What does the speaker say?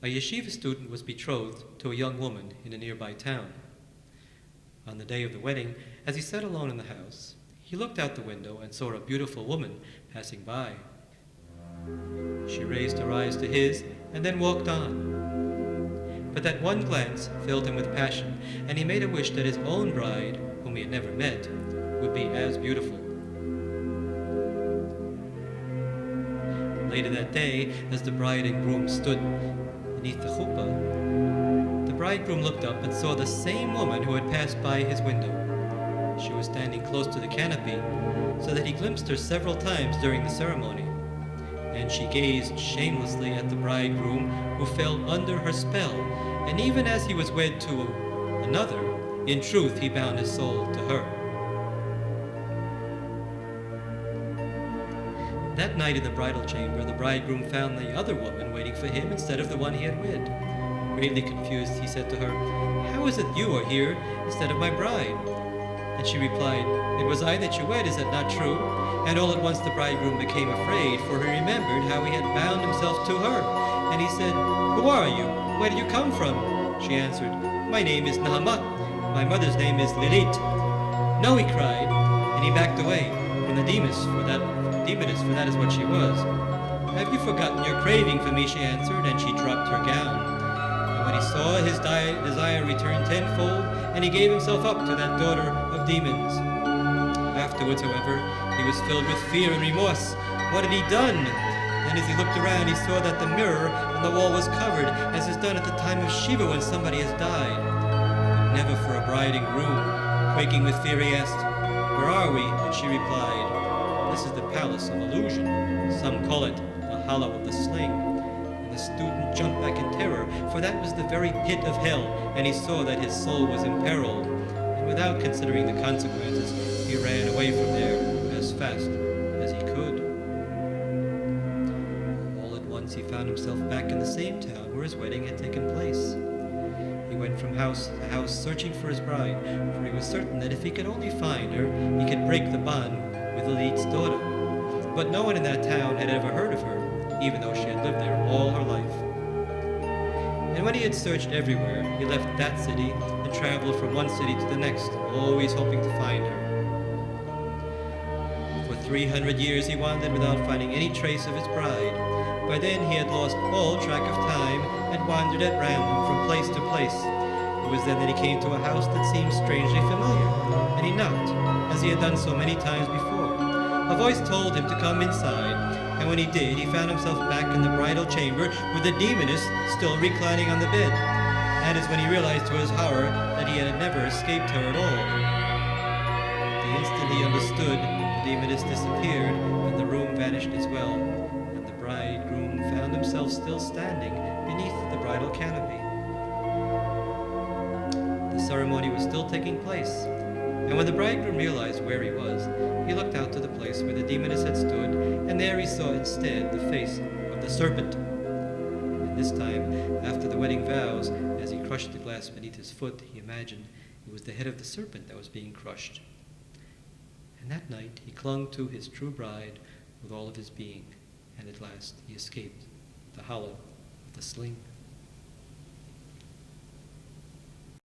A yeshiva student was betrothed to a young woman in a nearby town. On the day of the wedding, as he sat alone in the house, he looked out the window and saw a beautiful woman passing by. She raised her eyes to his and then walked on. But that one glance filled him with passion, and he made a wish that his own bride, whom he had never met, would be as beautiful. Later that day, as the bride and groom stood beneath the chuppah, the bridegroom looked up and saw the same woman who had passed by his window. She was standing close to the canopy, so that he glimpsed her several times during the ceremony. And she gazed shamelessly at the bridegroom, who fell under her spell, and even as he was wed to another, in truth he bound his soul to her. That night in the bridal chamber, the bridegroom found the other woman waiting for him instead of the one he had wed. Greatly confused, he said to her, "How is it you are here instead of my bride?" And she replied, "It was I that you wed, is that not true?" And all at once the bridegroom became afraid, for he remembered how he had bound himself to her. And he said, "Who are you? Where do you come from?" She answered, "My name is Nahama. My mother's name is Lilit." "No," he cried, and he backed away from the demoness, for that is what she was. "Have you forgotten your craving for me?" she answered, and she dropped her gown. And when he saw his desire return tenfold, and he gave himself up to that daughter of demons. Afterwards, however, he was filled with fear and remorse. What had he done? And as he looked around, he saw that the mirror on the wall was covered, as is done at the time of Shiva when somebody has died. But never for a bride and groom. Quaking with fear, he asked, "Where are we?" And she replied, "This is the palace of illusion. Some call it the hollow of the sling." And the student jumped back in terror, for that was the very pit of hell, and he saw that his soul was imperiled. And without considering the consequences, he ran away from there as fast as he could. All at once he found himself back in the same town where his wedding had taken place. He went from house to house searching for his bride, for he was certain that if he could only find her, he could break the bond with Elite's daughter. But no one in that town had ever heard of her, even though she had lived there all her life. And when he had searched everywhere, he left that city and traveled from one city to the next, always hoping to find her. For 300 years he wandered without finding any trace of his bride. By then he had lost all track of time and wandered at random from place to place. It was then that he came to a house that seemed strangely familiar, and he knocked, as he had done so many times before. A voice told him to come inside, and when he did, he found himself back in the bridal chamber with the demoness still reclining on the bed. That is when he realized to his horror that he had never escaped her at all. The instant he understood, the demoness disappeared, and the room vanished as well, and the bridegroom found himself still standing beneath the bridal canopy. The ceremony was still taking place, and when the bridegroom realized where he was, he looked out to the place where the demoness had stood, and there he saw instead the face of the serpent. And this time, after the wedding vows, as he crushed the glass beneath his foot, he imagined it was the head of the serpent that was being crushed. And that night he clung to his true bride with all of his being, and at last he escaped the hollow of the sling.